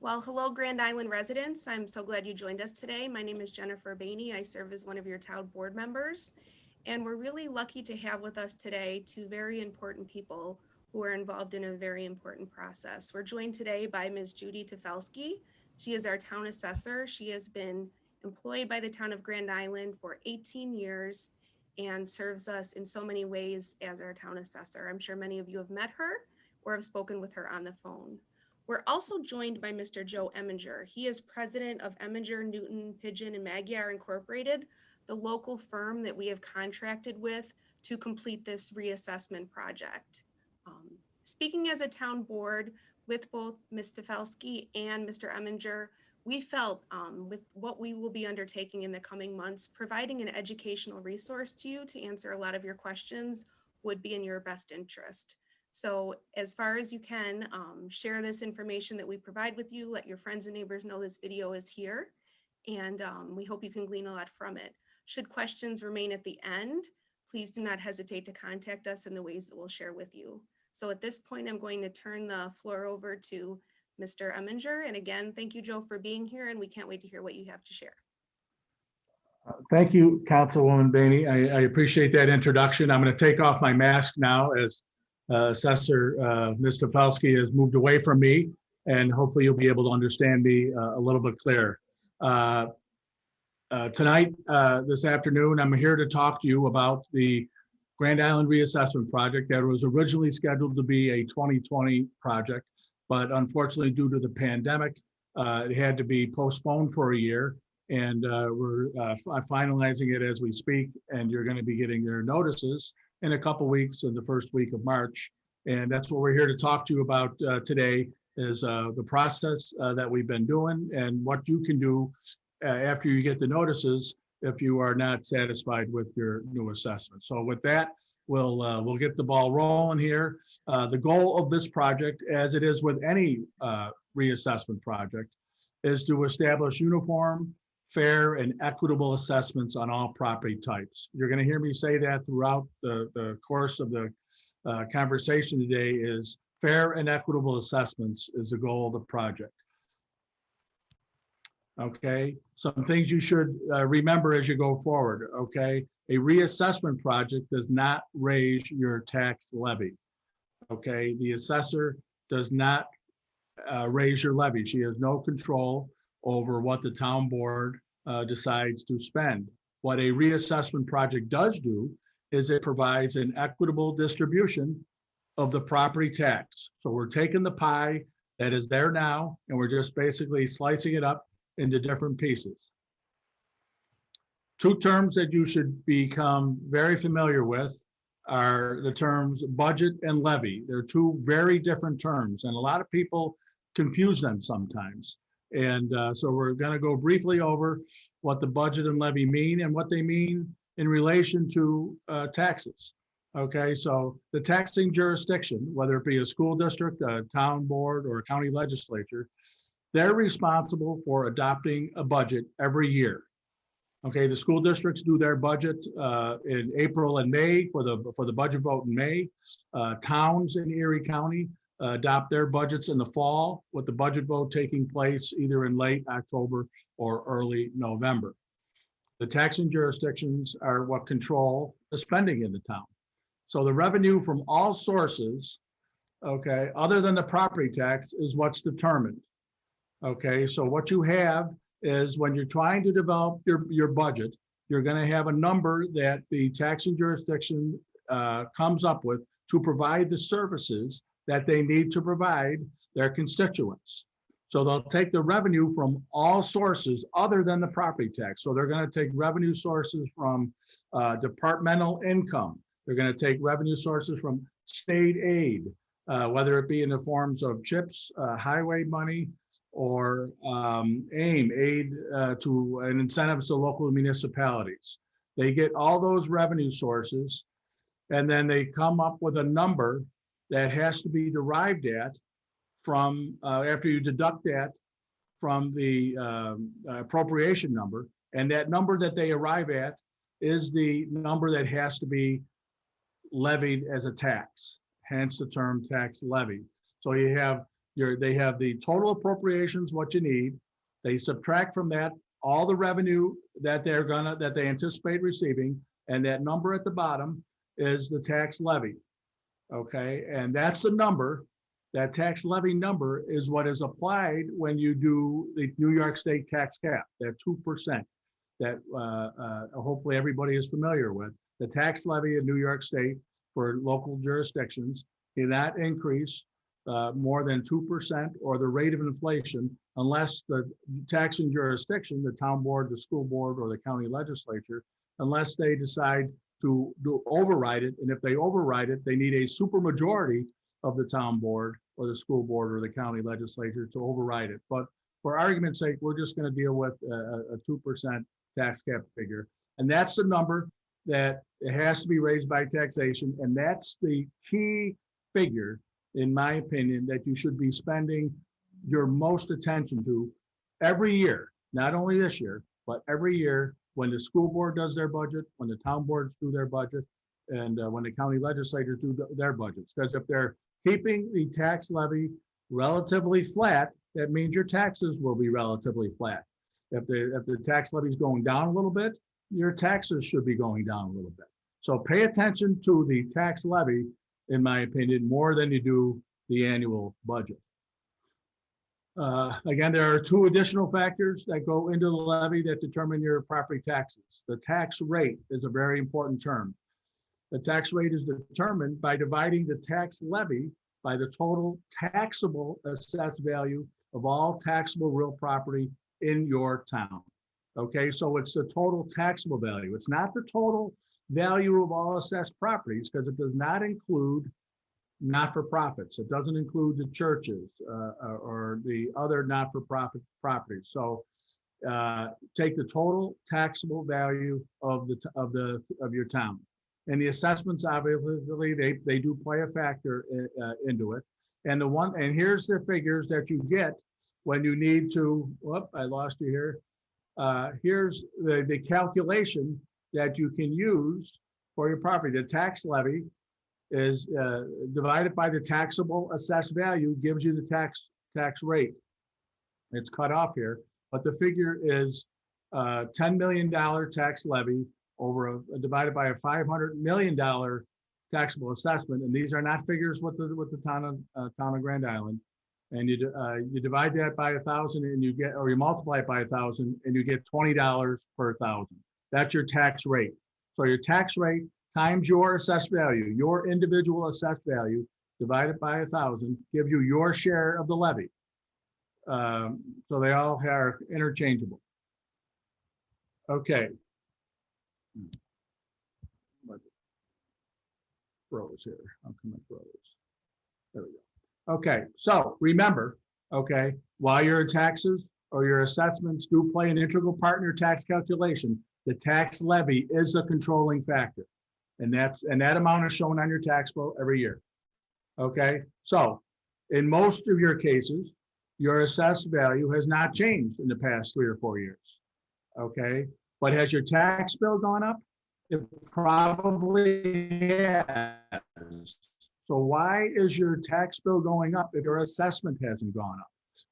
Well, hello, Grand Island residents. I'm so glad you joined us today. My name is Jennifer Bainey. I serve as one of your town board members. And we're really lucky to have with us today two very important people who are involved in a very important process. We're joined today by Ms. Judy Tafelski. She is our town assessor. She has been employed by the town of Grand Island for 18 years and serves us in so many ways as our town assessor. I'm sure many of you have met her or have spoken with her on the phone. We're also joined by Mr. Joe Emminger. He is president of Emminger, Newton, Pigeon, and Magyar Incorporated, the local firm that we have contracted with to complete this reassessment project. Speaking as a town board with both Ms. Tafelski and Mr. Emminger, we felt with what we will be undertaking in the coming months, providing an educational resource to you to answer a lot of your questions would be in your best interest. So as far as you can, share this information that we provide with you, let your friends and neighbors know this video is here, and we hope you can glean a lot from it. Should questions remain at the end, please do not hesitate to contact us in the ways that we'll share with you. So at this point, I'm going to turn the floor over to Mr. Emminger. And again, thank you, Joe, for being here, and we can't wait to hear what you have to share. Thank you, Councilwoman Bainey. I appreciate that introduction. I'm going to take off my mask now as Assessor Ms. Tafelski has moved away from me, and hopefully you'll be able to understand me a little bit clearer. Tonight, this afternoon, I'm here to talk to you about the Grand Island Reassessment Project that was originally scheduled to be a 2020 project, but unfortunately, due to the pandemic, it had to be postponed for a year, and we're finalizing it as we speak, and you're going to be getting your notices in a couple weeks in the first week of March. And that's what we're here to talk to you about today is the process that we've been doing and what you can do after you get the notices if you are not satisfied with your new assessment. So with that, we'll get the ball rolling here. The goal of this project, as it is with any reassessment project, is to establish uniform, fair, and equitable assessments on all property types. You're going to hear me say that throughout the course of the conversation today is fair and equitable assessments is the goal of the project. Okay, some things you should remember as you go forward, okay? A reassessment project does not raise your tax levy, okay? The assessor does not raise your levy. She has no control over what the town board decides to spend. What a reassessment project does do is it provides an equitable distribution of the property tax. So we're taking the pie that is there now, and we're just basically slicing it up into different pieces. Two terms that you should become very familiar with are the terms budget and levy. They're two very different terms, and a lot of people confuse them sometimes. And so we're going to go briefly over what the budget and levy mean and what they mean in relation to taxes. Okay, so the taxing jurisdiction, whether it be a school district, a town board, or a county legislature, they're responsible for adopting a budget every year. Okay, the school districts do their budget in April and May for the budget vote in May. Towns in Erie County adopt their budgets in the fall, with the budget vote taking place either in late October or early November. The taxing jurisdictions are what control the spending in the town. So the revenue from all sources, okay, other than the property tax, is what's determined. Okay, so what you have is when you're trying to develop your budget, you're going to have a number that the taxing jurisdiction comes up with to provide the services that they need to provide their constituents. So they'll take the revenue from all sources other than the property tax. So they're going to take revenue sources from departmental income. They're going to take revenue sources from state aid, whether it be in the forms of CHIPS, highway money, or AIM, aid to and incentives to local municipalities. They get all those revenue sources, and then they come up with a number that has to be derived at from, after you deduct that from the appropriation number, and that number that they arrive at is the number that has to be levied as a tax, hence the term tax levy. So you They have the total appropriations, what you need. They subtract from that all the revenue that they anticipate receiving, and that number at the bottom is the tax levy. Okay, and that's the number. That tax levy number is what is applied when you do the New York State tax cap, that 2% that hopefully everybody is familiar with. The tax levy in New York State for local jurisdictions cannot increase more than 2% or the rate of inflation unless the taxing jurisdiction, the town board, the school board, or the county legislature, unless they decide to override it. And if they override it, they need a supermajority of the town board or the school board or the county legislature to override it. But for argument's sake, we're just going to deal with a 2% tax cap figure. And that's the number that it has to be raised by taxation. And that's the key figure, in my opinion, that you should be spending your most attention to every year, not only this year, but every year when the school board does their budget, when the town boards do their budget, and when the county legislators do their budgets. Because if they're keeping the tax levy relatively flat, that means your taxes will be relatively flat. If the tax levy is going down a little bit, your taxes should be going down a little bit. So pay attention to the tax levy, in my opinion, more than you do the annual budget. Again, there are two additional factors that go into the levy that determine your property taxes. The tax rate is a very important term. The tax rate is determined by dividing the tax levy by the total taxable assessed value of all taxable real property in your town. Okay, so it's the total taxable value. It's not the total value of all assessed properties, because it does not include not-for-profits. It doesn't include the churches or the other not-for-profit properties. So take the total taxable value of your town. And the assessments, obviously, they do play a factor into it. And here's the figures that you get when you need to. Whoop, I lost you here. Here's the calculation that you can use for your property. The tax levy is divided by the taxable assessed value, gives you the tax rate. It's cut off here, but the figure is $10 million tax levy divided by a $500 million taxable assessment. And these are not figures with the town of Grand Island. And you divide that by 1,000 and you multiply it by 1,000 and you get $20 per 1,000. That's your tax rate. So your tax rate times your assessed value, your individual assessed value divided by 1,000 gives you your share of the levy. So they all are interchangeable. Okay. Froze here. How come it froze? There we go. Okay, so remember, okay, while your taxes or your assessments do play an integral part in your tax calculation, the tax levy is a controlling factor. And that amount is shown on your tax bill every year. Okay, so in most of your cases, your assessed value has not changed in the past 3 or 4 years. Okay, but has your tax bill gone up? It probably has. So why is your tax bill going up if your assessment hasn't gone up?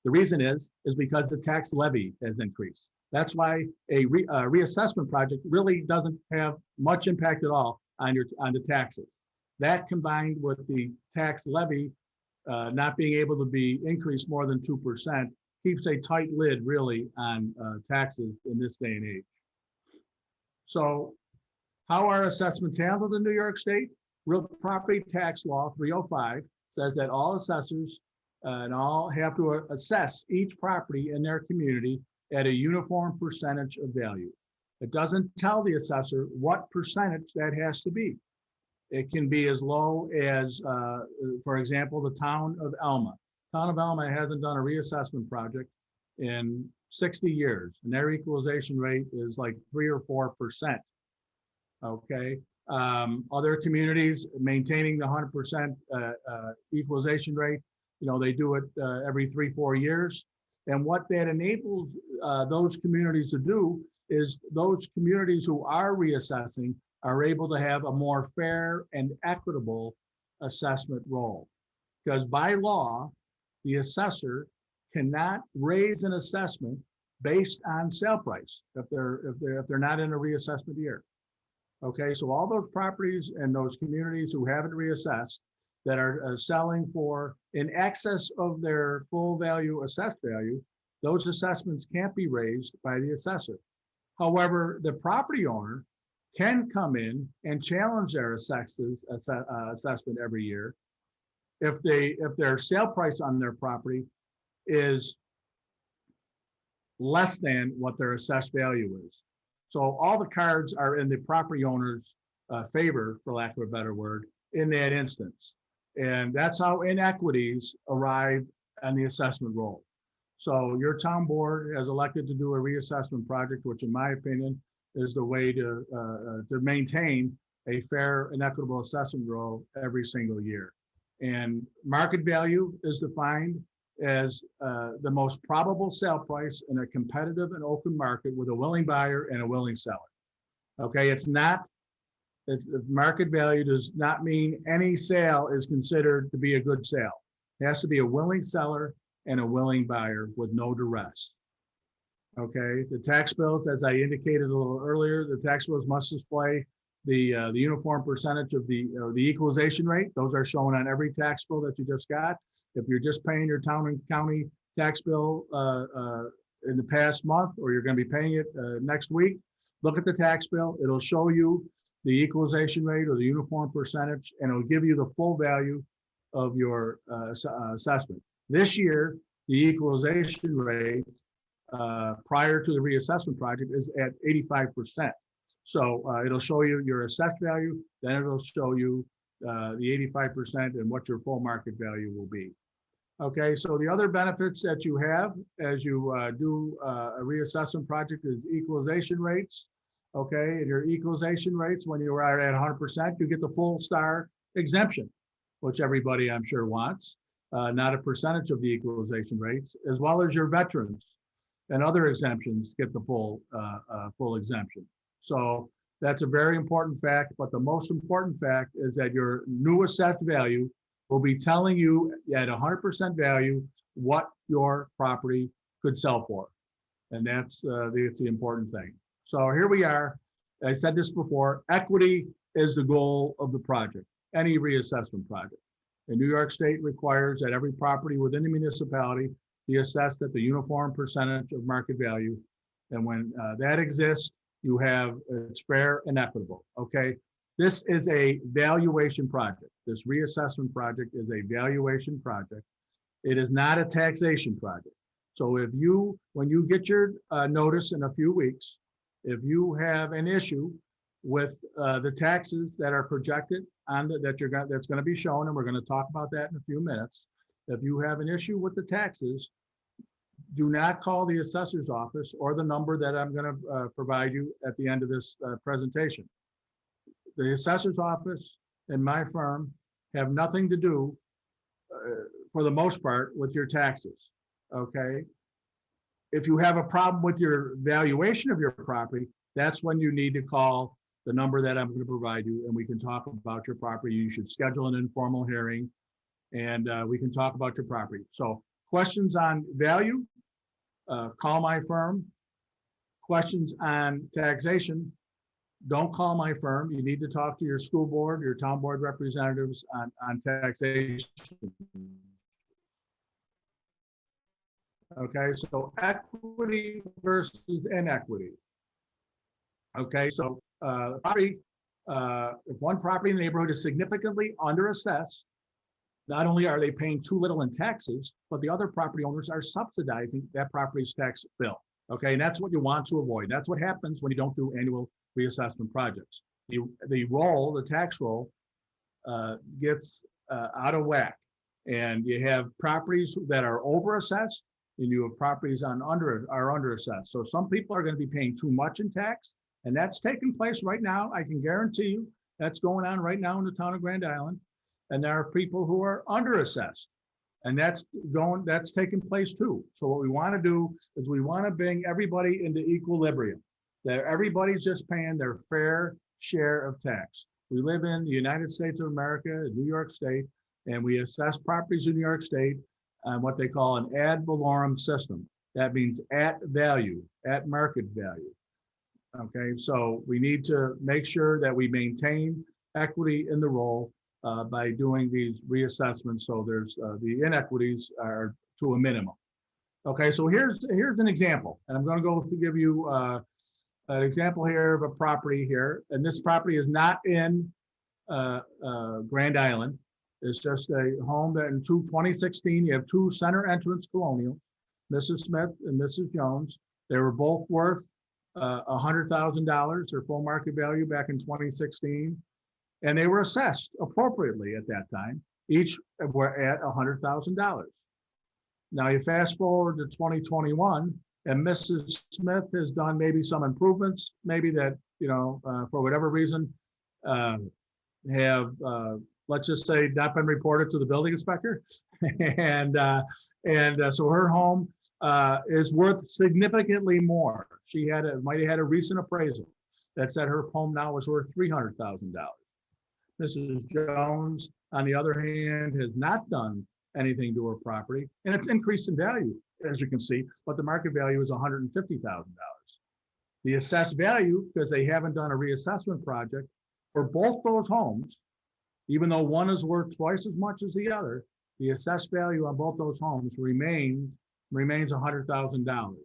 The reason is because the tax levy has increased. That's why a reassessment project really doesn't have much impact at all on the taxes. That combined with the tax levy not being able to be increased more than 2% keeps a tight lid really on taxes in this day and age. So how are assessments handled in New York State? Real property tax law 305 says that all assessors and all have to assess each property in their community at a uniform percentage of value. It doesn't tell the assessor what percentage that has to be. It can be as low as, for example, the town of Elma. Town of Elma hasn't done a reassessment project in 60 years, and their equalization rate is like 3 or 4%. Okay. Other communities maintaining the 100% equalization rate, they do it every 3-4 years. And what that enables those communities to do is those communities who are reassessing are able to have a more fair and equitable assessment role. Because by law, the assessor cannot raise an assessment based on sale price if they're not in a reassessment year. Okay, so all those properties and those communities who haven't reassessed that are selling for in excess of their full value assessed value, those assessments can't be raised by the assessor. However, the property owner can come in and challenge their assessment every year if their sale price on their property is less than what their assessed value is. So all the cards are in the property owner's favor, for lack of a better word, in that instance. And that's how inequities arrive on the assessment roll. So your town board has elected to do a reassessment project, which in my opinion is the way to maintain a fair and equitable assessment roll every single year. And market value is defined as the most probable sale price in a competitive and open market with a willing buyer and a willing seller. Okay, market value does not mean any sale is considered to be a good sale. It has to be a willing seller and a willing buyer with no duress. Okay, the tax bills, as I indicated a little earlier, the tax bills must display the uniform percentage of the equalization rate. Those are shown on every tax bill that you just got. If you're just paying your town and county tax bill in the past month, or you're going to be paying it next week, look at the tax bill. It'll show you the equalization rate or the uniform percentage, and it'll give you the full value of your assessment. This year, the equalization rate prior to the reassessment project is at 85%. So it'll show you your assessed value, then it'll show you the 85% and what your full market value will be. Okay, so the other benefits that you have as you do a reassessment project is equalization rates. Okay, and your equalization rates, when you are at 100%, you get the full star exemption, which everybody I'm sure wants, not a percentage of the equalization rates, as well as your veterans and other exemptions get the full exemption. So that's a very important fact, but the most important fact is that your new assessed value will be telling you at 100% value what your property could sell for. And that's the important thing. So here we are. I said this before, equity is the goal of the project, any reassessment project. And New York State requires that every property within the municipality be assessed at the uniform percentage of market value. And when that exists, you have, it's fair and equitable, okay? This is a valuation project. This reassessment project is a valuation project. It is not a taxation project. So if you, when you get your notice in a few weeks, if you have an issue with the taxes that are projected on that's going to be shown, and we're going to talk about that in a few minutes. If you have an issue with the taxes, do not call the assessor's office or the number that I'm going to provide you at the end of this presentation. The assessor's office and my firm have nothing to do, for the most part, with your taxes, okay? If you have a problem with your valuation of your property, that's when you need to call the number that I'm going to provide you, and we can talk about your property. You should schedule an informal hearing, and we can talk about your property. So questions on value, call my firm. Questions on taxation, don't call my firm. You need to talk to your school board, your town board representatives on taxation. Okay, so equity versus inequity. Okay, so property, if one property in the neighborhood is significantly underassessed, not only are they paying too little in taxes, but the other property owners are subsidizing that property's tax bill. Okay, and that's what you want to avoid. That's what happens when you don't do annual reassessment projects. The tax roll gets out of whack, and you have properties that are overassessed, and you have properties are underassessed. So some people are going to be paying too much in tax, and that's taking place right now. I can guarantee you that's going on right now in the town of Grand Island. And there are people who are underassessed, and that's taking place too. So what we want to do is we want to bring everybody into equilibrium, that everybody's just paying their fair share of tax. We live in the United States of America, New York State, and we assess properties in New York State what they call an ad valorem system. That means at value, at market value. Okay, so we need to make sure that we maintain equity in the roll by doing these reassessments. So there's the inequities are to a minimum. Okay, so here's an example, and I'm going to go to give you an example here of a property here, and this property is not in Grand Island. It's just a home that in 2016, you have two center entrance colonials, Mrs. Smith and Mrs. Jones. They were both worth $100,000, their full market value back in 2016, and they were assessed appropriately at that time. Each were at $100,000. Now you fast forward to 2021, and Mrs. Smith has done maybe some improvements, maybe that, for whatever reason, have, let's just say, not been reported to the building inspector. and so her home is worth significantly more. She might have had a recent appraisal that said her home now is worth $300,000. Mrs. Jones, on the other hand, has not done anything to her property, and it's increased in value, as you can see, but the market value is $150,000. The assessed value, because they haven't done a reassessment project for both those homes, even though one is worth twice as much as the other, the assessed value on both those homes remains $100,000.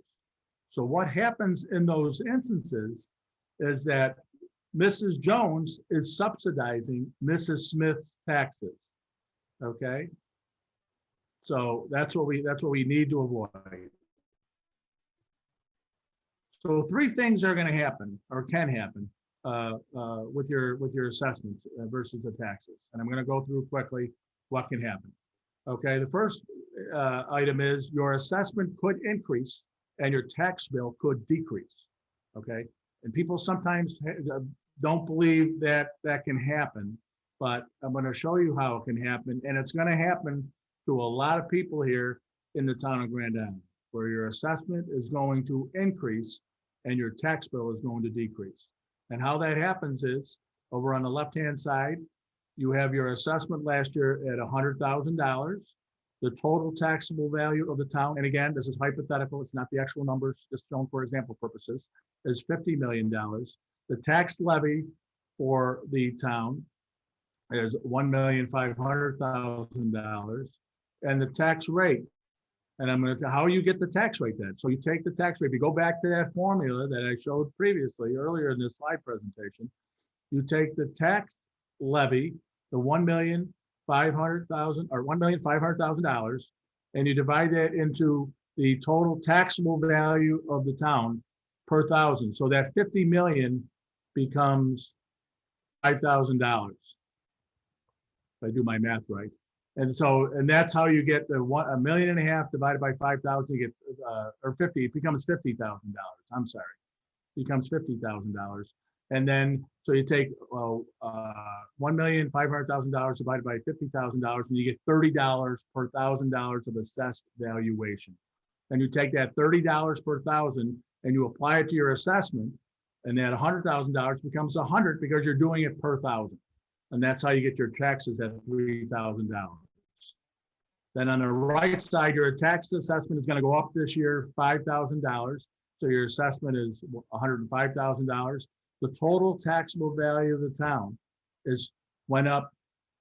So what happens in those instances is that Mrs. Jones is subsidizing Mrs. Smith's taxes. Okay, so that's what we need to avoid. So three things are going to happen, or can happen, with your assessments versus the taxes, and I'm going to go through quickly what can happen. Okay, the first item is your assessment could increase and your tax bill could decrease. Okay, and people sometimes don't believe that can happen, but I'm going to show you how it can happen, and it's going to happen to a lot of people here in the town of Grand Island, where your assessment is going to increase and your tax bill is going to decrease. And how that happens is, over on the left-hand side, you have your assessment last year at $100,000. The total taxable value of the town, and again, this is hypothetical, it's not the actual numbers, just shown for example purposes, is $50 million. The tax levy for the town is $1,500,000. And the tax rate, and I'm going to, how you get the tax rate then. So you take the tax rate, if you go back to that formula that I showed previously earlier in this slide presentation, you take the tax levy, the $1,500,000 or $1,500,000, and you divide that into the total taxable value of the town per thousand. So that 50 million becomes $5,000. If I do my math right. And so, and that's how you get the $1.5 million divided by 5,000, you get, or 50, it becomes $50,000. I'm sorry, it becomes $50,000. And then, so you take $1,500,000 divided by $50,000, and you get $30 per $1,000 of assessed valuation. And you take that $30 per thousand and you apply it to your assessment, and that $100,000 becomes 100 because you're doing it per thousand. And that's how you get your taxes at $3,000. Then on the right side, your tax assessment is going to go up this year $5,000. So your assessment is $105,000. The total taxable value of the town went up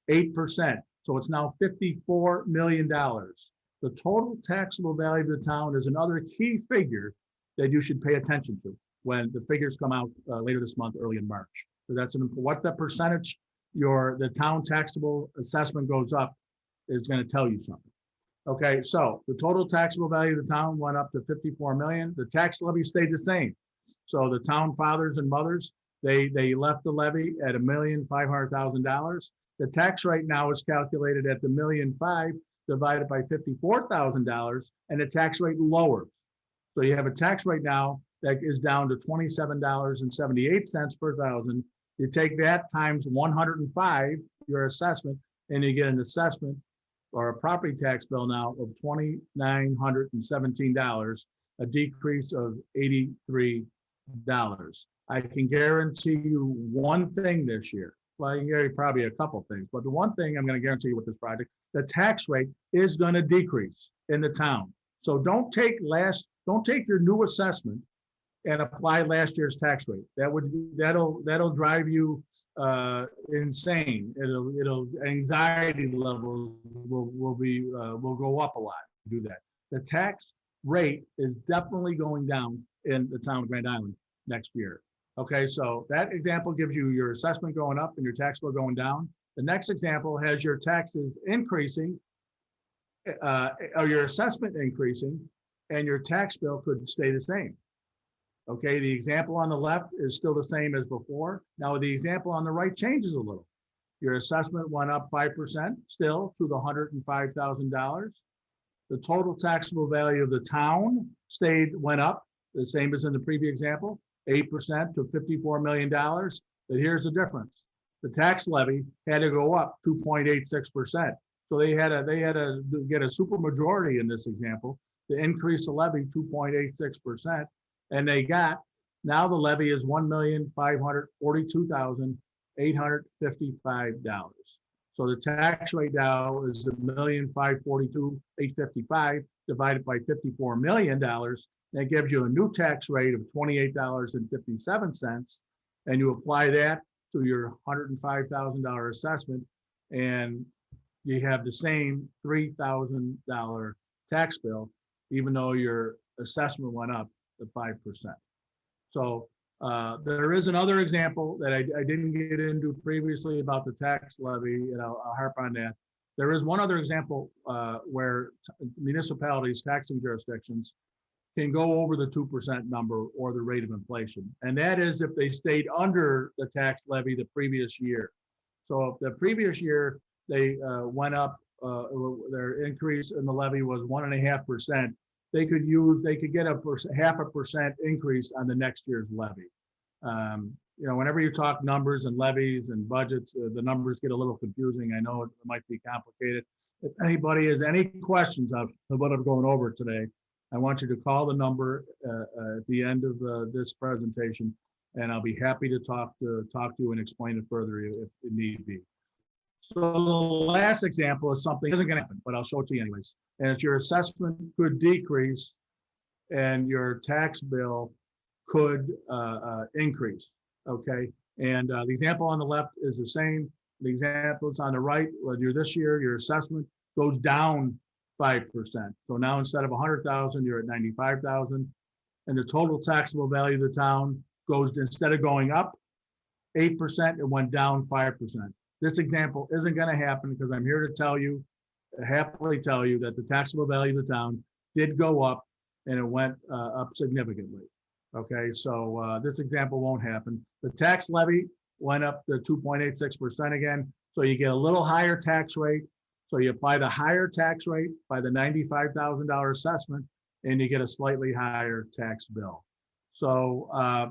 8%. So it's now $54 million. The total taxable value of the town is another key figure that you should pay attention to when the figures come out later this month, early in March. So that's what the percentage the town taxable assessment goes up is going to tell you something. Okay, so the total taxable value of the town went up to 54 million. The tax levy stayed the same. So the town fathers and mothers, they left the levy at $1,500,000. The tax rate now is calculated at the $1,500,000 divided by $54,000, and the tax rate lowers. So you have a tax rate now that is down to $27.78 per thousand. You take that times 105, your assessment, and you get an assessment or a property tax bill now of $2,917, a decrease of $83. I can guarantee you one thing this year. Well, I can guarantee probably a couple things, but the one thing I'm going to guarantee you with this project the tax rate is going to decrease in the town. So don't take your new assessment and apply last year's tax rate. That'll drive you insane. Anxiety levels will go up a lot to do that. The tax rate is definitely going down in the town of Grand Island next year. Okay, so that example gives you your assessment going up and your tax bill going down. The next example has your taxes increasing, or your assessment increasing, and your tax bill could stay the same. Okay, the example on the left is still the same as before. Now the example on the right changes a little. Your assessment went up 5% still to the $105,000. The total taxable value of the town went up, the same as in the previous example, 8% to $54 million. But here's the difference. The tax levy had to go up 2.86%. So they had to get a super majority in this example to increase the levy 2.86%. And now the levy is $1,542,855. So the tax rate now is $1,542,855 divided by $54 million. That gives you a new tax rate of $28.57. And you apply that to your $105,000 assessment, and you have the same $3,000 tax bill, even though your assessment went up to 5%. So there is another example that I didn't get into previously about the tax levy, and I'll harp on that. There is one other example where municipalities, taxing jurisdictions, can go over the 2% number or the rate of inflation. And that is if they stayed under the tax levy the previous year. So if the previous year they went up, their increase in the levy was 1.5%, they could get a 0.5% increase on the next year's levy. Whenever you talk numbers and levies and budgets, the numbers get a little confusing. I know it might be complicated. If anybody has any questions of what I'm going over today, I want you to call the number at the end of this presentation, and I'll be happy to talk to you and explain it further if it need be. So the last example is something that isn't going to happen, but I'll show it to you anyways. And it's your assessment could decrease and your tax bill could increase, okay? And the example on the left is the same. The examples on the right, this year, your assessment goes down 5%. So now instead of 100,000, you're at 95,000. And the total taxable value of the town instead of going up 8%, it went down 5%. This example isn't going to happen because I'm here to happily tell you that the taxable value of the town did go up and it went up significantly. Okay, so this example won't happen. The tax levy went up to 2.86% again. So you get a little higher tax rate. So you apply the higher tax rate by the $95,000 assessment and you get a slightly higher tax bill. So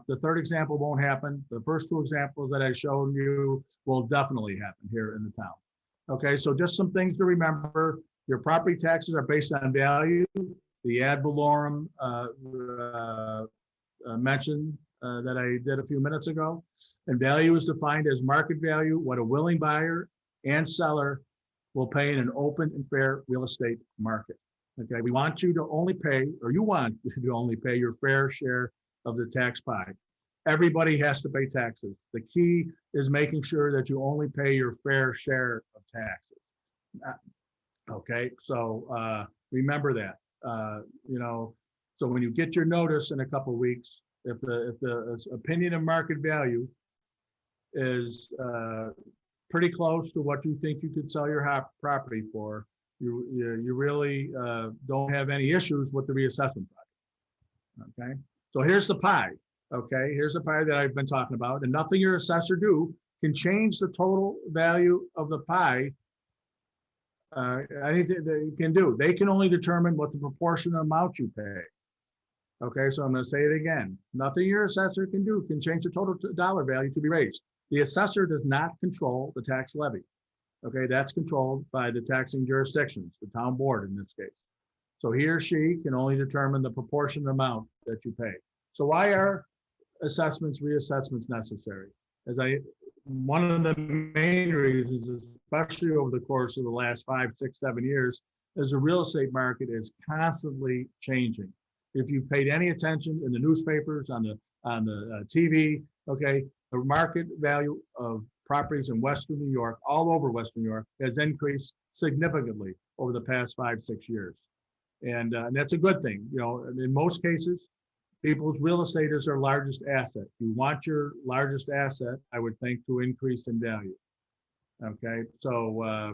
the third example won't happen. The first two examples that I showed you will definitely happen here in the town. Okay, so just some things to remember. Your property taxes are based on value. The ad valorem mention that I did a few minutes ago. And value is defined as market value, what a willing buyer and seller will pay in an open and fair real estate market. Okay, we want you to only pay, or you want to only pay your fair share of the tax pie. Everybody has to pay taxes. The key is making sure that you only pay your fair share of taxes. Okay, so remember that. So when you get your notice in a couple of weeks, if the opinion of market value is pretty close to what you think you could sell your property for, you really don't have any issues with the reassessment project. Okay, so here's the pie. Okay, here's the pie that I've been talking about, and nothing your assessor do can change the total value of the pie. Anything they can do, they can only determine what the proportional amount you pay. Okay, so I'm going to say it again. Nothing your assessor can do can change the total dollar value to be raised. The assessor does not control the tax levy. Okay, that's controlled by the taxing jurisdictions, the town board in this case. So he or she can only determine the proportionate amount that you pay. So why are reassessments necessary? As I one of the main reasons, especially over the course of the last 5, 6, 7 years, is the real estate market is constantly changing. If you paid any attention in the newspapers, on the TV, okay, the market value of properties in Western New York, all over Western New York, has increased significantly over the past 5, 6 years. And that's a good thing. You know, in most cases, people's real estate is their largest asset. You want your largest asset, I would think, to increase in value. Okay, so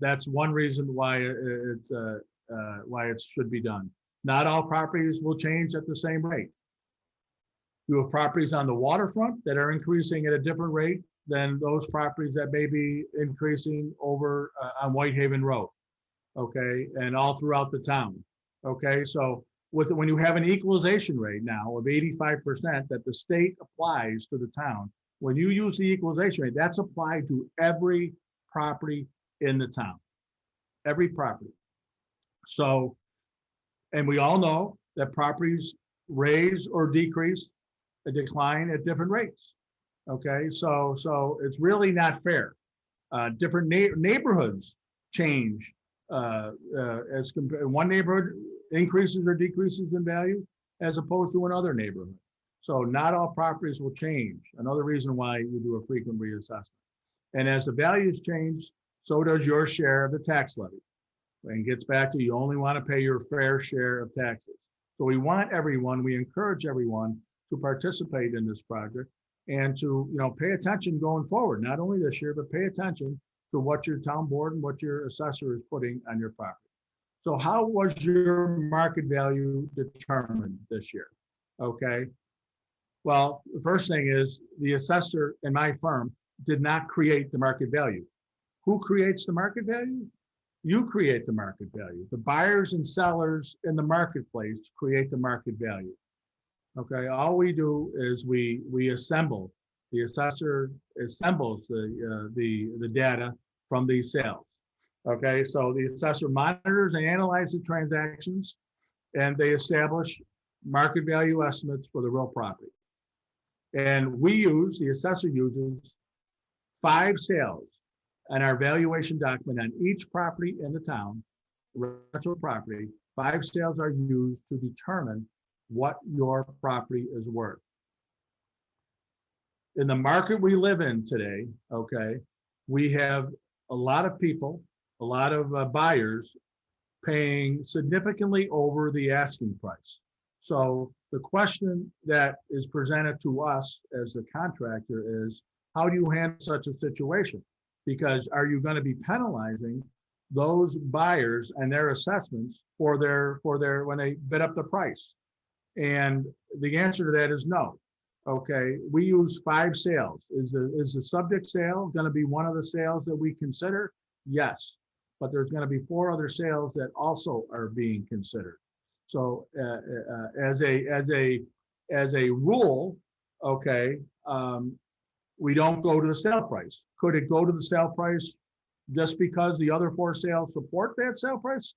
that's one reason why it should be done. Not all properties will change at the same rate. You have properties on the waterfront that are increasing at a different rate than those properties that may be increasing over on Whitehaven Road, okay, and all throughout the town. Okay, so when you have an equalization rate now of 85% that the state applies to the town, when you use the equalization rate, that's applied to every property in the town, every property. So, and we all know that properties raise or decrease, decline at different rates. Okay, so it's really not fair. Different neighborhoods change as compared. One neighborhood increases or decreases in value as opposed to another neighborhood. So not all properties will change. Another reason why you do a frequent reassessment. And as the values change, so does your share of the tax levy. And gets back to, you only want to pay your fair share of taxes. So we encourage everyone to participate in this project and to, you know, pay attention going forward, not only this year, but pay attention to what your town board and what your assessor is putting on your property. So how was your market value determined this year? Okay. Well, the first thing is the assessor in my firm did not create the market value. Who creates the market value? You create the market value. The buyers and sellers in the marketplace create the market value. Okay, all we do is we assemble. The assessor assembles the data from these sales. Okay, so the assessor monitors and analyzes the transactions, and they establish market value estimates for the real property. And the assessor uses 5 sales on our valuation document on each property in the town, rental property. 5 sales are used to determine what your property is worth. In the market we live in today, okay, we have a lot of people, a lot of buyers paying significantly over the asking price. So the question that is presented to us as the contractor is, how do you handle such a situation? Because are you going to be penalizing those buyers and their assessments for their when they bid up the price? And the answer to that is no. Okay, we use 5 sales. Is the subject sale going to be one of the sales that we consider? Yes, but there's going to be 4 other sales that also are being considered. So as a rule, okay, we don't go to the sale price. Could it go to the sale price just because the other 4 sales support that sale price?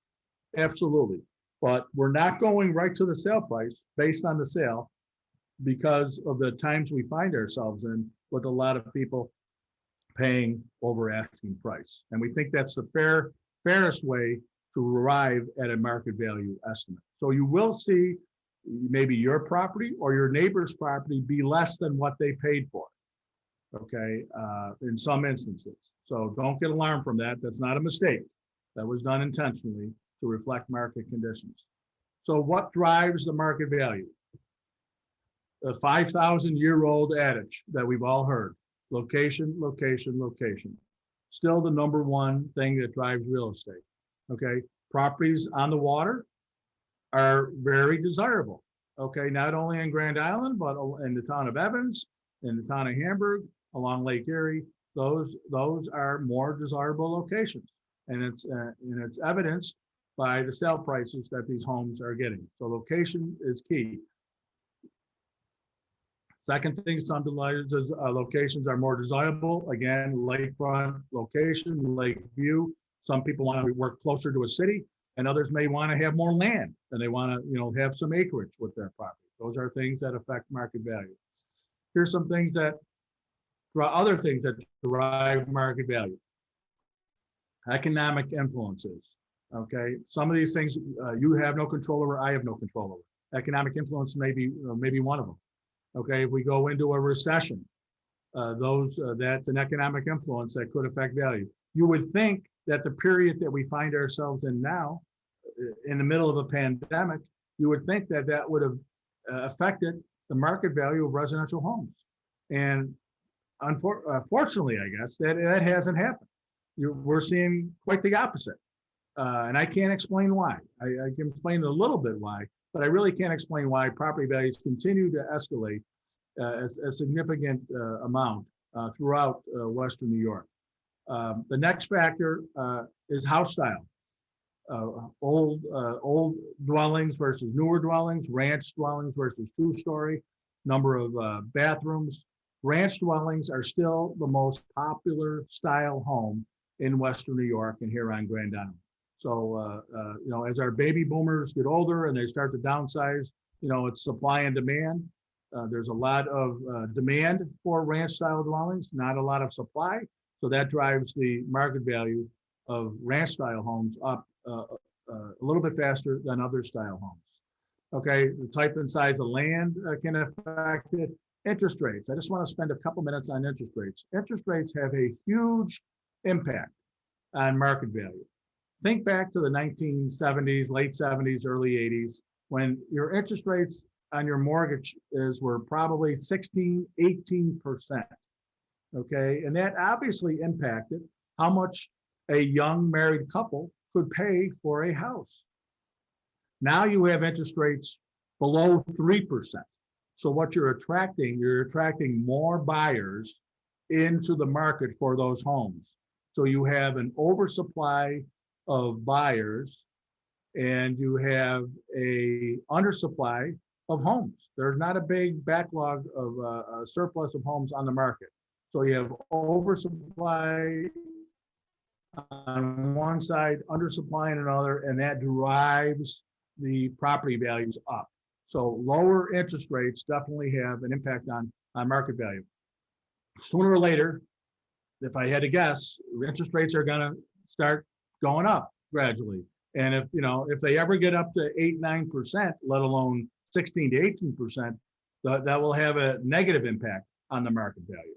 Absolutely. But we're not going right to the sale price based on the sale because of the times we find ourselves in with a lot of people paying over asking price. And we think that's the fairest way to arrive at a market value estimate. So you will see maybe your property or your neighbor's property be less than what they paid for, okay, in some instances. So don't get alarmed from that. That's not a mistake. That was done intentionally to reflect market conditions. So what drives the market value? The 5,000-year-old adage that we've all heard: location, location, location. Still the #1 thing that drives real estate. Okay, properties on the water are very desirable. Okay, not only in Grand Island, but in the town of Evans, in the town of Hamburg, along Lake Erie. Those are more desirable locations, and it's evidenced by the sale prices that these homes are getting. So location is key. Second thing, some locations are more desirable. Again, lakefront location, lake view. Some people want to work closer to a city, and others may want to have more land, and they want to, have some acreage with their property. Those are things that affect market value. Here's some things that other things that drive market value. Economic influences. Okay, some of these things you have no control over, I have no control over. Economic influence may be one of them. Okay, if we go into a recession, that's an economic influence that could affect value. You would think that the period that we find ourselves in now, in the middle of a pandemic, you would think that that would have affected the market value of residential homes. And unfortunately, I guess, that hasn't happened. We're seeing quite the opposite. And I can't explain why. I can explain a little bit why, but I really can't explain why property values continue to escalate a significant amount throughout Western New York. The next factor is house style. Old dwellings versus newer dwellings, ranch dwellings versus two-story, number of bathrooms. Ranch dwellings are still the most popular style home in Western New York and here on Grand Island. So, as our baby boomers get older and they start to downsize, it's supply and demand. There's a lot of demand for ranch style dwellings, not a lot of supply. So that drives the market value of ranch style homes up a little bit faster than other style homes. Okay, the type and size of land can affect it. Interest rates. I just want to spend a couple minutes on interest rates. Interest rates have a huge impact on market value. Think back to the 1970s, late 70s, early 80s, when your interest rates on your mortgages were probably 16, 18%. Okay, and that obviously impacted how much a young married couple could pay for a house. Now you have interest rates below 3%. So what you're attracting more buyers into the market for those homes. So you have an oversupply of buyers and you have a undersupply of homes. There's not a big backlog of a surplus of homes on the market. So you have oversupply on one side, undersupply on another, and that drives the property values up. So lower interest rates definitely have an impact on market value. Sooner or later, if I had to guess, interest rates are going to start going up gradually. And if they ever get up to 8-9%, let alone 16 to 18%, that will have a negative impact on the market value.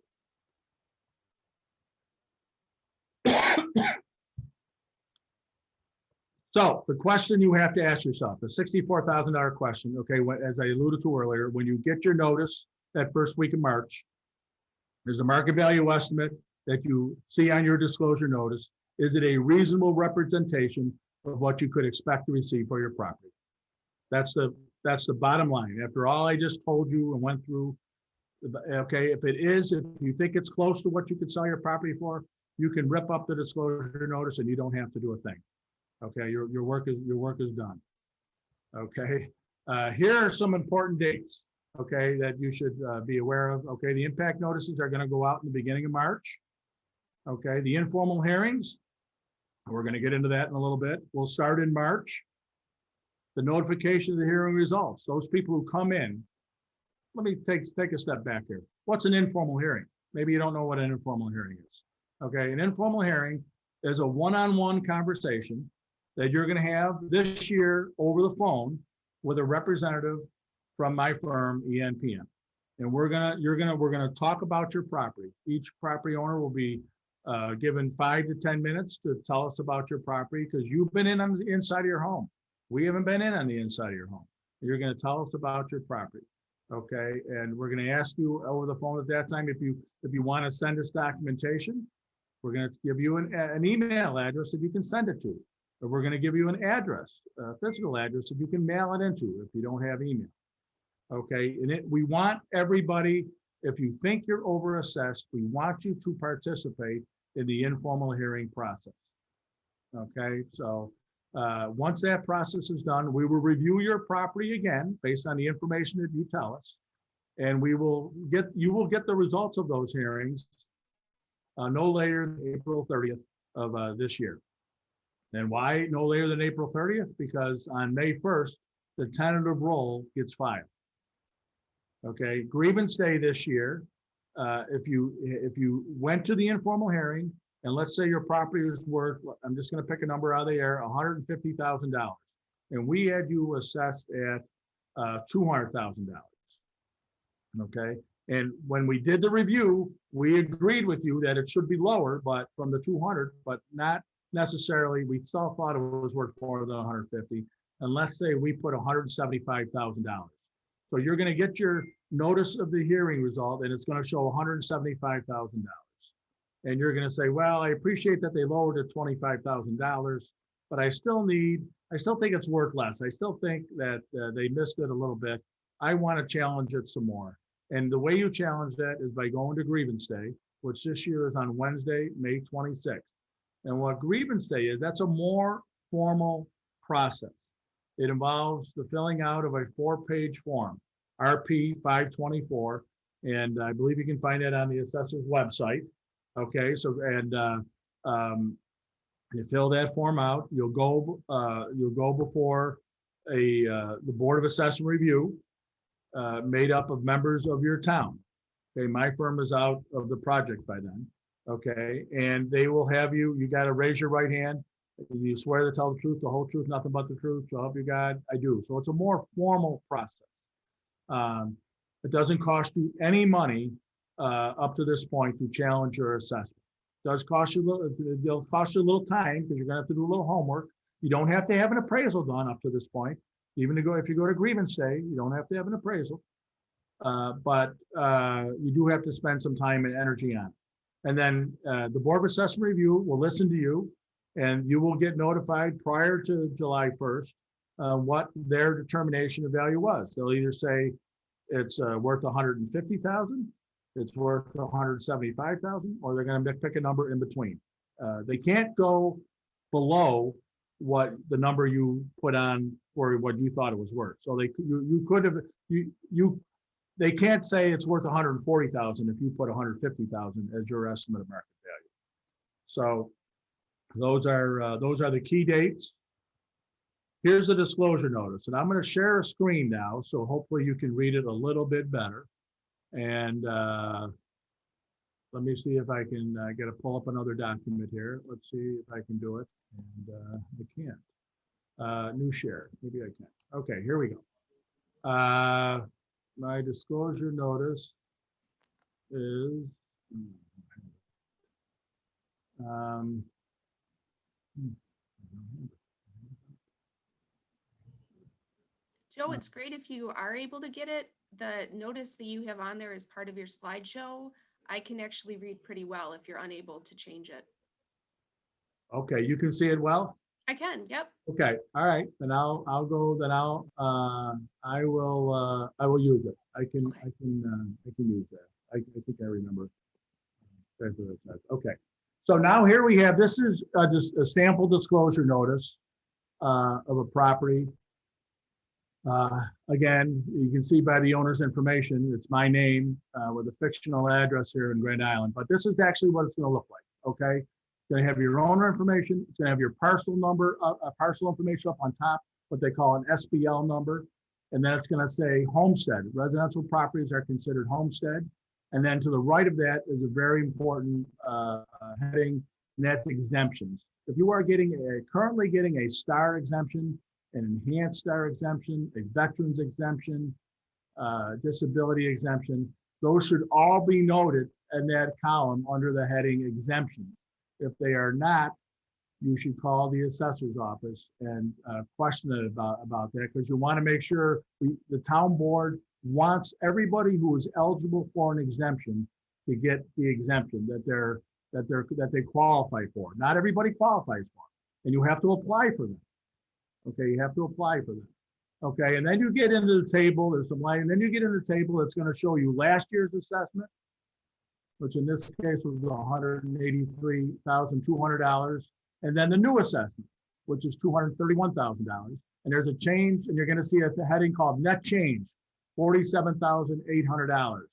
So the question you have to ask yourself, the $64,000 question, okay, as I alluded to earlier, when you get your notice that first week of March, there's a market value estimate that you see on your disclosure notice. Is it a reasonable representation of what you could expect to receive for your property? That's the bottom line. After all I just told you and went through, okay, if you think it's close to what you could sell your property for, you can rip up the disclosure notice and you don't have to do a thing. Okay, your work is done. Okay, here are some important dates. Okay, that you should be aware of. Okay, the impact notices are going to go out in the beginning of March. Okay, the informal hearings, we're going to get into that in a little bit. We'll start in March. The notification of the hearing results. Those people who come in. Let me take a step back here. What's an informal hearing? Maybe you don't know what an informal hearing is. Okay, an informal hearing is a one-on-one conversation that you're going to have this year over the phone with a representative from my firm, ENPM. And we're gonna talk about your property. Each property owner will be given 5 to 10 minutes to tell us about your property because you've been in on the inside of your home. We haven't been in on the inside of your home. You're going to tell us about your property. Okay, and we're going to ask you over the phone at that time if you want to send us documentation. We're going to give you an email address that you can send it to. Or we're going to give you an address, a physical address that you can mail it into if you don't have email. Okay, and we want everybody, if you think you're overassessed, we want you to participate in the informal hearing process. Okay, so once that process is done, we will review your property again based on the information that you tell us, and you will get the results of those hearings no later than April 30th of this year. And why no later than April 30th? Because on May 1st, the tentative roll gets filed. Okay, grievance day this year if you went to the informal hearing, and let's say your property is worth, I'm just going to pick a number out of the air, $150,000, and we had you assessed at $200,000. Okay, and when we did the review, we agreed with you that it should be lower, but from the 200, but not necessarily. We still thought it was worth more than 150, and let's say we put $175,000. So you're going to get your notice of the hearing result, and it's going to show $175,000. And you're going to say, well, I appreciate that they lowered it $25,000, but I still think it's worth less. I still think that they missed it a little bit. I want to challenge it some more. And the way you challenge that is by going to grievance day, which this year is on Wednesday, May 26th. And what grievance day is, that's a more formal process. It involves the filling out of a 4-page form, RP 524, and I believe you can find that on the assessor's website. Okay, so you fill that form out. You'll go before the Board of Assessment Review, made up of members of your town. Okay, my firm is out of the project by then. Okay, and they will have you. You got to raise your right hand. You swear to tell the truth, the whole truth, nothing but the truth, so help you God? I do. So it's a more formal process. It doesn't cost you any money up to this point to challenge your assessment. It does cost you it'll cost you a little time because you're going to have to do a little homework. You don't have to have an appraisal done up to this point. Even if you go to grievance day, you don't have to have an appraisal. But you do have to spend some time and energy on it. And then the Board of Assessment Review will listen to you, and you will get notified prior to July 1st what their determination of value was. They'll either say it's worth $150,000, it's worth $175,000, or they're going to pick a number in between. They can't go below what the number you put on for what you thought it was worth. So they can't say it's worth $140,000 if you put $150,000 as your estimate of market value. So those are the key dates. Here's the disclosure notice, and I'm going to share a screen now, so hopefully you can read it a little bit better. And let me see if I can pull up another document here. Let's see if I can do it. And I can't. New share. Maybe I can. Okay, here we go. My disclosure notice is. Joe, it's great if you are able to get it. The notice that you have on there is part of your slideshow. I can actually read pretty well if you're unable to change it. Okay, you can see it well? I can, yep. Okay, all right, then I will use it. I can use that. I think I remember. Okay, so now here we have, this is just a sample disclosure notice of a property. Again, you can see by the owner's information, it's my name with a fictional address here in Grand Island, but this is actually what it's going to look like, okay? It's going to have your owner information, it's going to have your parcel number, parcel information up on top, what they call an SBL number, and then it's going to say homestead. Residential properties are considered homestead, and then to the right of that is a very important heading, and that's exemptions. If you are currently getting a STAR exemption, an enhanced STAR exemption, a veterans exemption, disability exemption, those should all be noted in that column under the heading exemptions. If they are not, you should call the assessor's office and question it about that, because you want to make sure the town board wants everybody who is eligible for an exemption to get the exemption that they qualify for. Not everybody qualifies for it, and you have to apply for them. Okay, you have to apply for them. Okay, and then you get into the table, there's some line, and then you get in the table that's going to show you last year's assessment, which in this case was $183,200, and then the new assessment, which is $231,000. And there's a change, and you're going to see at the heading called net change, $47,800.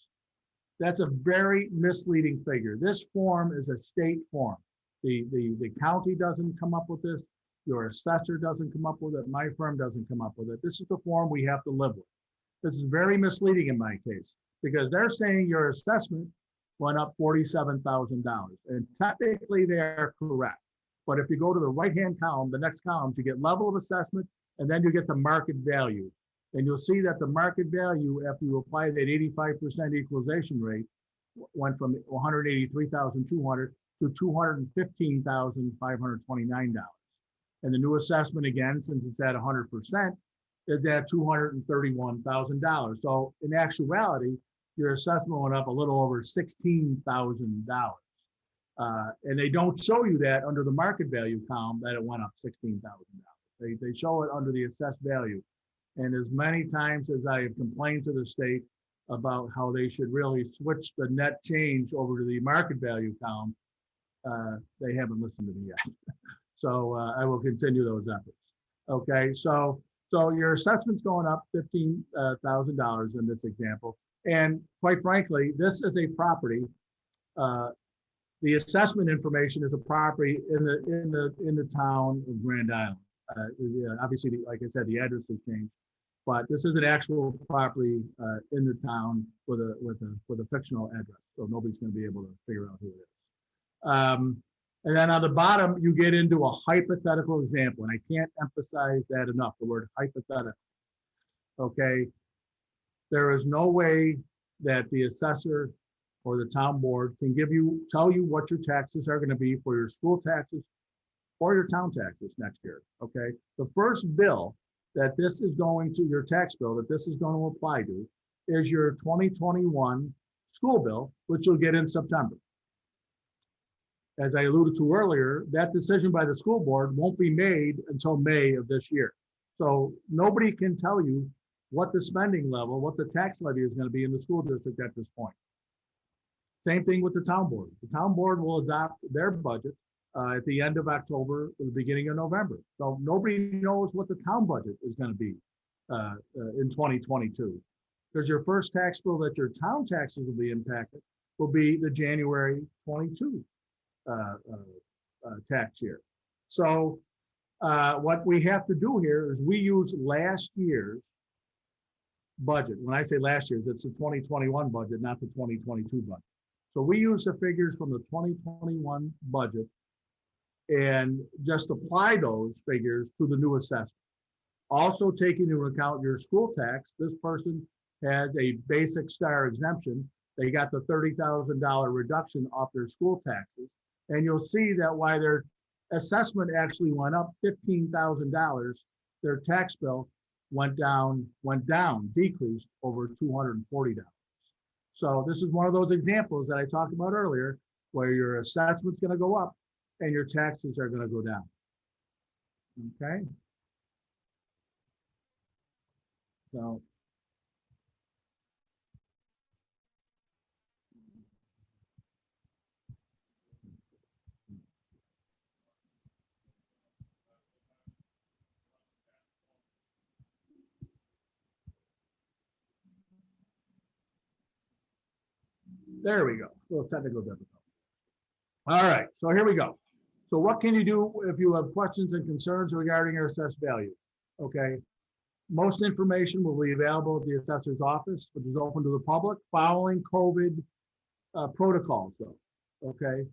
That's a very misleading figure. This form is a state form. The county doesn't come up with this. Your assessor doesn't come up with it. My firm doesn't come up with it. This is the form we have to live with. This is very misleading in my case, because they're saying your assessment went up $47,000. And technically they are correct. But if you go to the right-hand column, the next column, you get level of assessment, and then you get the market value. And you'll see that the market value, after you apply that 85% equalization rate, went from $183,200 to $215,529. And the new assessment, again, since it's at 100%, is at $231,000. So in actuality, your assessment went up a little over $16,000. And they don't show you that under the market value column that it went up $16,000. They show it under the assessed value. And as many times as I have complained to the state about how they should really switch the net change over to the market value column, they haven't listened to me yet. So I will continue those efforts. Okay, so your assessment's going up $15,000 in this example. And quite frankly, this is a property. The assessment information is a property in the town of Grand Island. Obviously, like I said, the address has changed, but this is an actual property in the town with a fictional address, so nobody's going to be able to figure out who it is. And then on the bottom, you get into a hypothetical example, and I can't emphasize that enough, the word hypothetical. Okay, there is no way that the assessor or the town board can tell you what your taxes are going to be for your school taxes or your town taxes next year. Okay, the first bill that this is going to, your tax bill that this is going to apply to, is your 2021 school bill, which you'll get in September. As I alluded to earlier, that decision by the school board won't be made until May of this year. So nobody can tell you what the spending level, what the tax levy is going to be in the school district at this point. Same thing with the town board. The town board will adopt their budget at the end of October or the beginning of November. So nobody knows what the town budget is going to be in 2022. Because your first tax bill that your town taxes will be impacted will be the January 22 tax year. So what we have to do here is we use last year's budget. When I say last year's, it's the 2021 budget, not the 2022 budget. So we use the figures from the 2021 budget and just apply those figures to the new assessment. Also taking into account your school tax, this person has a basic star exemption. They got the $30,000 reduction off their school taxes. And you'll see that while their assessment actually went up $15,000, their tax bill went down, decreased over $240. So this is one of those examples that I talked about earlier, where your assessment's going to go up and your taxes are going to go down. Okay. So there we go. A little technical difficulty. All right, so here we go. So what can you do if you have questions and concerns regarding your assessed value? Okay, most information will be available at the assessor's office, which is open to the public following COVID protocols though, okay?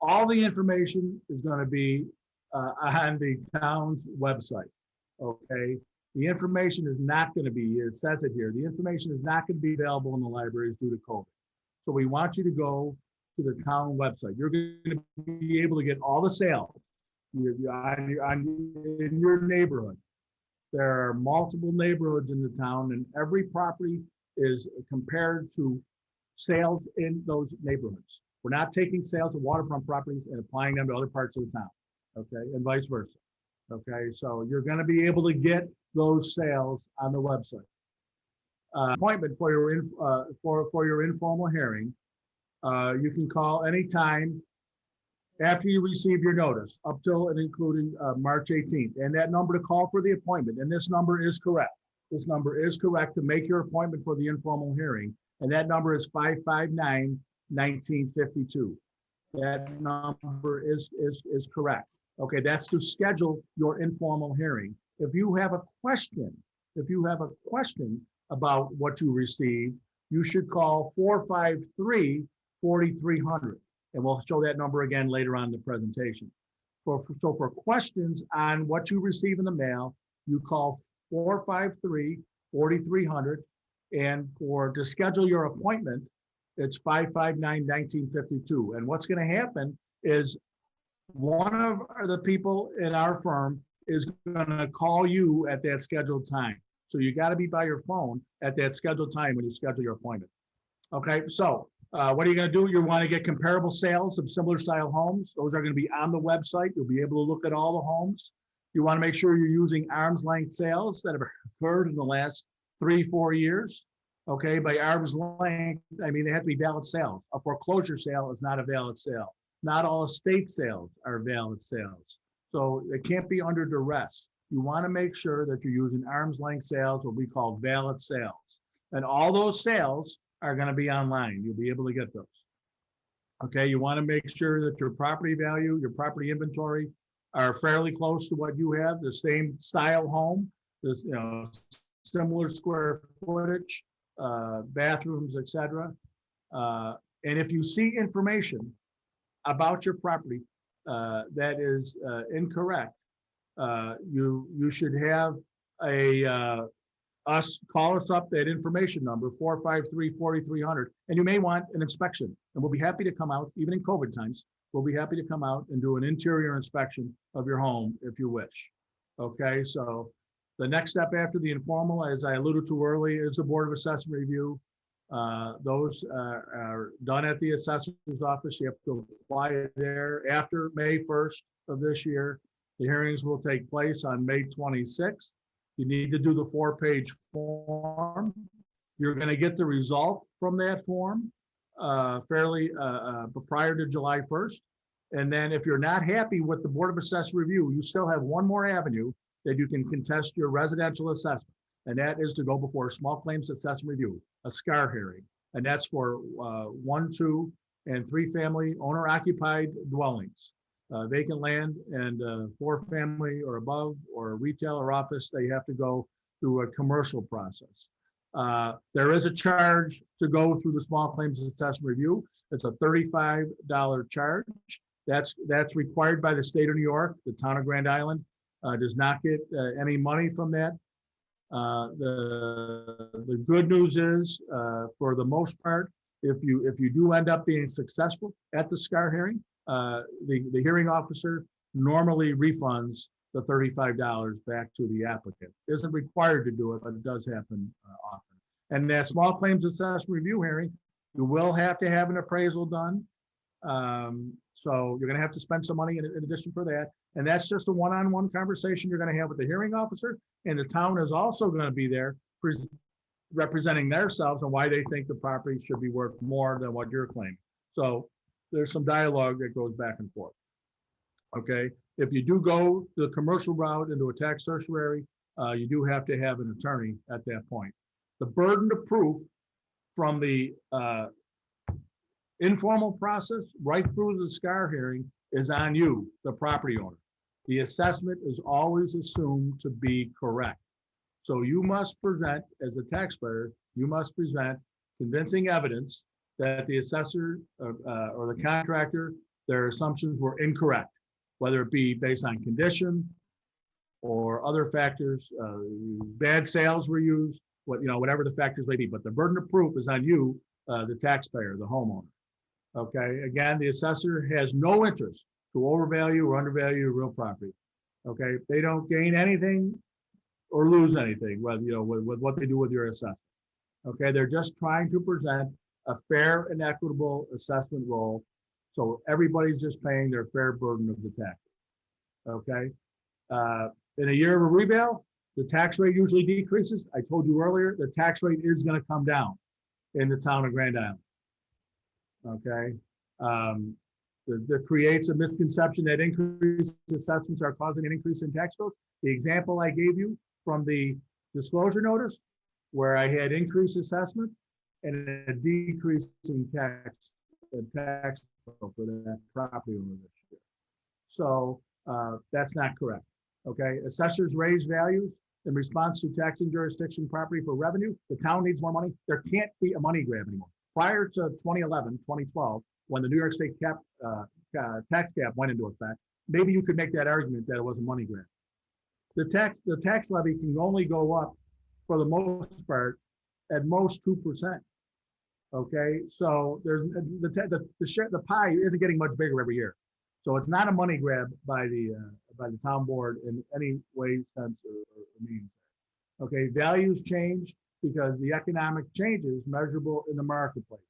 All the information is gonna be on the town's website, okay? The information is not gonna be, it says it here, the information is not gonna be available in the libraries due to COVID. So we want you to go to the town website. You're going to be able to get all the sales in your neighborhood. There are multiple neighborhoods in the town, and every property is compared to sales in those neighborhoods. We're not taking sales of waterfront properties and applying them to other parts of the town, okay, and vice versa. Okay, so you're going to be able to get those sales on the website. Appointment for your informal hearing, you can call anytime after you receive your notice, up till and including March 18th. And that number to call for the appointment, and this number is correct. This number is correct to make your appointment for the informal hearing, and that number is 559-1952. That number is correct. Okay, that's to schedule your informal hearing. If you have a question, about what you received, you should call 4,300. And we'll show that number again later on in the presentation. So for questions on what you receive in the mail, you call 453-4300. And to schedule your appointment, it's 559-1952. And what's going to happen is one of the people in our firm is going to call you at that scheduled time. So you got to be by your phone at that scheduled time when you schedule your appointment. Okay, so what are you going to do? You want to get comparable sales of similar style homes. Those are going to be on the website. You'll be able to look at all the homes. You want to make sure you're using arm's length sales that have occurred in the last 3-4 years. Okay, by arm's length, I mean, they have to be valid sales. A foreclosure sale is not a valid sale. Not all estate sales are valid sales. So it can't be under duress. You want to make sure that you're using arm's length sales, what we call valid sales. And all those sales are going to be online. You'll be able to get those. Okay, you want to make sure that your property value, your property inventory are fairly close to what you have, the same style home, this, similar square footage, bathrooms, etc. And if you see information about your property that is incorrect, you should have call us up that information number 453-4300, and you may want an inspection, and we'll be happy to come out, even in COVID times. We'll be happy to come out and do an interior inspection of your home if you wish. Okay, so the next step after the informal, as I alluded to earlier, is the Board of Assessment review. Those are done at the assessor's office. You have to apply there after May 1st of this year. The hearings will take place on May 26th. You need to do the 4-page form. You're going to get the result from that form prior to July 1st. And then if you're not happy with the Board of Assessment review, you still have one more avenue that you can contest your residential assessment. And that is to go before a small claims assessment review, a SCAR hearing. And that's for 1, 2, and 3 family owner occupied dwellings. Vacant land and 4 family or above, or retail or office, they have to go through a commercial process. There is a charge to go through the small claims assessment review. It's a $35 charge. That's required by the state of New York. The town of Grand Island does not get any money from that. The good news is, for the most part, if you do end up being successful at the SCAR hearing, the hearing officer normally refunds the $35 back to the applicant. Isn't required to do it, but it does happen often. And that small claims assessment review hearing, you will have to have an appraisal done. So you're going to have to spend some money in addition for that. And that's just a one-on-one conversation you're going to have with the hearing officer. And the town is also going to be there representing themselves and why they think the property should be worth more than what you're claiming. So there's some dialogue that goes back and forth. Okay, if you do go the commercial route into a tax certiorari, you do have to have an attorney at that point. The burden of proof from the informal process right through the SCAR hearing is on you, the property owner. The assessment is always assumed to be correct. So you must present, as a taxpayer, you must present convincing evidence that the assessor or the contractor, their assumptions were incorrect, whether it be based on condition or other factors, bad sales were used, whatever the factors may be. But the burden of proof is on you, the taxpayer, the homeowner. Okay, again, the assessor has no interest to overvalue or undervalue real property. Okay, they don't gain anything or lose anything, whether with what they do with your assessment. Okay, they're just trying to present a fair and equitable assessment role, so everybody's just paying their fair burden of the taxes. Okay, in a year of a reval, the tax rate usually decreases. I told you earlier, the tax rate is going to come down in the town of Grand Island. Okay, that creates a misconception that increased assessments are causing an increase in tax bills. The example I gave you from the disclosure notice, where I had increased assessment and a decrease in tax bill for that property owner this year. So that's not correct. Okay, assessors raise values in response to taxing jurisdiction property for revenue. The town needs more money. There can't be a money grab anymore. prior to 2011, 2012, when the New York State tax cap went into effect, maybe you could make that argument that it was a money grab. The tax levy can only go up, for the most part, at most 2%. Okay, so there's the pie isn't getting much bigger every year, so it's not a money grab by the town board in any way, sense, or means. Okay, values change because the economic changes measurable in the marketplace.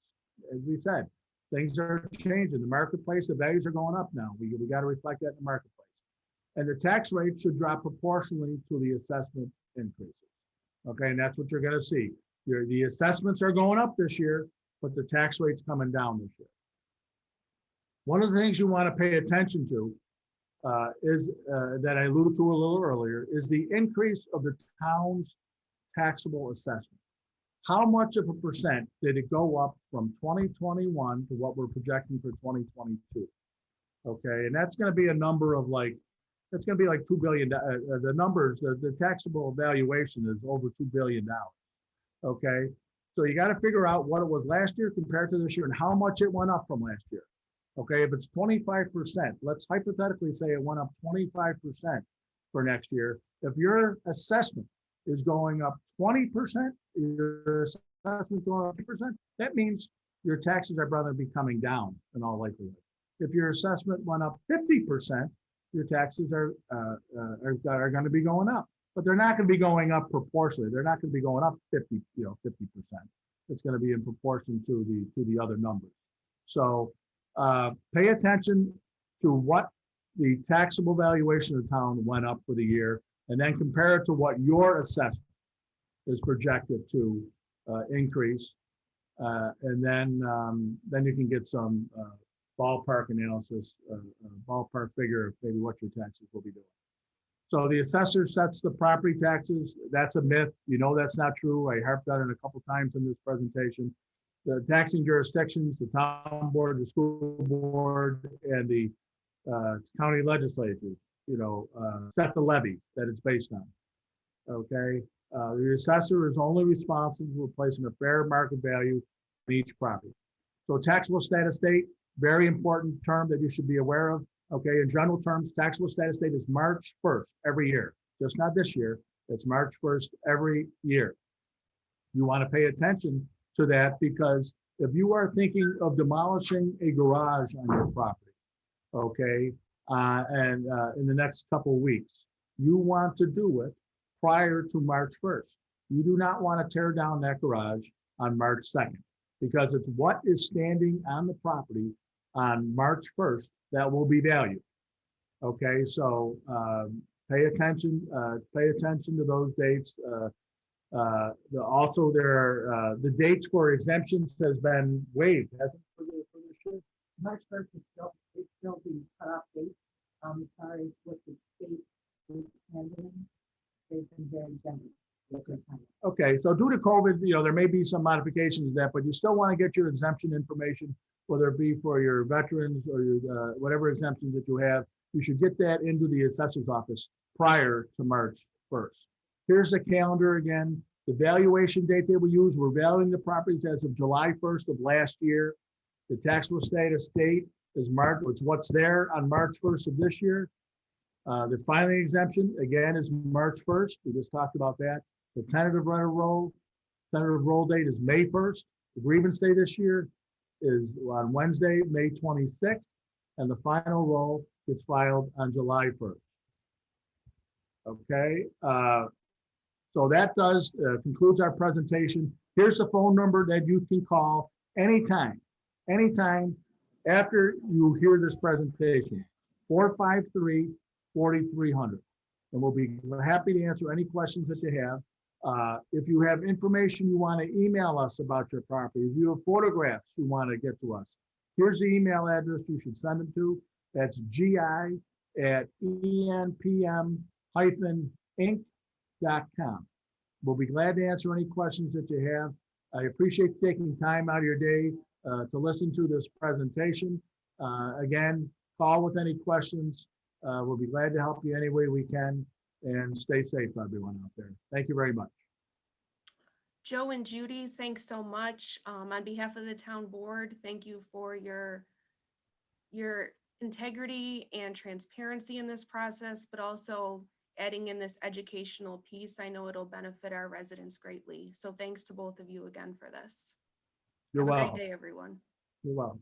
As we said, things are changing. The marketplace, the values are going up now. We got to reflect that in the marketplace. And the tax rate should drop proportionally to the assessment increases. Okay, and that's what you're going to see. The assessments are going up this year, but the tax rate's coming down this year. One of the things you want to pay attention to is that I alluded to a little earlier, is the increase of the town's taxable assessment. How much of a percent did it go up from 2021 to what we're projecting for 2022? Okay, and that's going to be a number of it's going to be like $2 billion. The numbers, the taxable valuation is over $2 billion. Okay, so you got to figure out what it was last year compared to this year and how much it went up from last year. Okay, if it's 25%, let's hypothetically say it went up 25% for next year. If your assessment is going up 20%, your assessment going up 20%, that means your taxes are going to be coming down in all likelihood. If your assessment went up 50%, your taxes are going to be going up, but they're not going to be going up proportionally. They're not going to be going up 50%. It's going to be in proportion to the other numbers. So pay attention to what the taxable valuation of the town went up for the year, and then compare it to what your assessment is projected to increase, and then you can get some ballpark analysis, ballpark figure of maybe what your taxes will be doing. So the assessor sets the property taxes. That's a myth. You know that's not true. I harped on it a couple times in this presentation. The taxing jurisdictions, the town board, the school board, and the county legislatures, set the levy that it's based on. Okay, the assessor is only responsible for placing a fair market value on each property. So taxable status date, very important term that you should be aware of. Okay, in general terms, taxable status date is March 1st every year, just not this year. It's March 1st every year. You want to pay attention to that, because if you are thinking of demolishing a garage on your property, okay, and in the next couple of weeks, you want to do it prior to March 1st. You do not want to tear down that garage on March 2nd, because it's what is standing on the property on March 1st that will be valued. Okay, so pay attention to those dates. Also, there are the dates for exemptions has been waived, hasn't it, for this year? March 1st is still the cutoff date. As far as what the state is handling, they've been very generous. Okay, so due to COVID, there may be some modifications to that, but you still want to get your exemption information, whether it be for your veterans or your whatever exemptions that you have. You should get that into the assessor's office prior to March 1st. Here's the calendar again. The valuation date that we use, we're valuing the properties as of July 1st of last year. The taxable status date is March, it's what's there on March 1st of this year. The filing exemption, again, is March 1st. We just talked about that. The tentative roll date is May 1st. The grievance day this year is on Wednesday, May 26th. And the final roll gets filed on July 1st. Okay, so that concludes our presentation. Here's the phone number that you can call anytime after you hear this presentation, 453-4300. And we'll be happy to answer any questions that you have. If you have information you want to email us about your property, if you have photographs you want to get to us, here's the email address you should send them to. That's gi@enpm-inc.com. We'll be glad to answer any questions that you have. I appreciate you taking time out of your day to listen to this presentation. Again, call with any questions. We'll be glad to help you any way we can, and stay safe, everyone out there. Thank you very much. Joe and Judy, thanks so much. On behalf of the town board, thank you for your integrity and transparency in this process, but also adding in this educational piece. I know it'll benefit our residents greatly. So thanks to both of you again for this. You're Have a welcome. great day, everyone. You're welcome.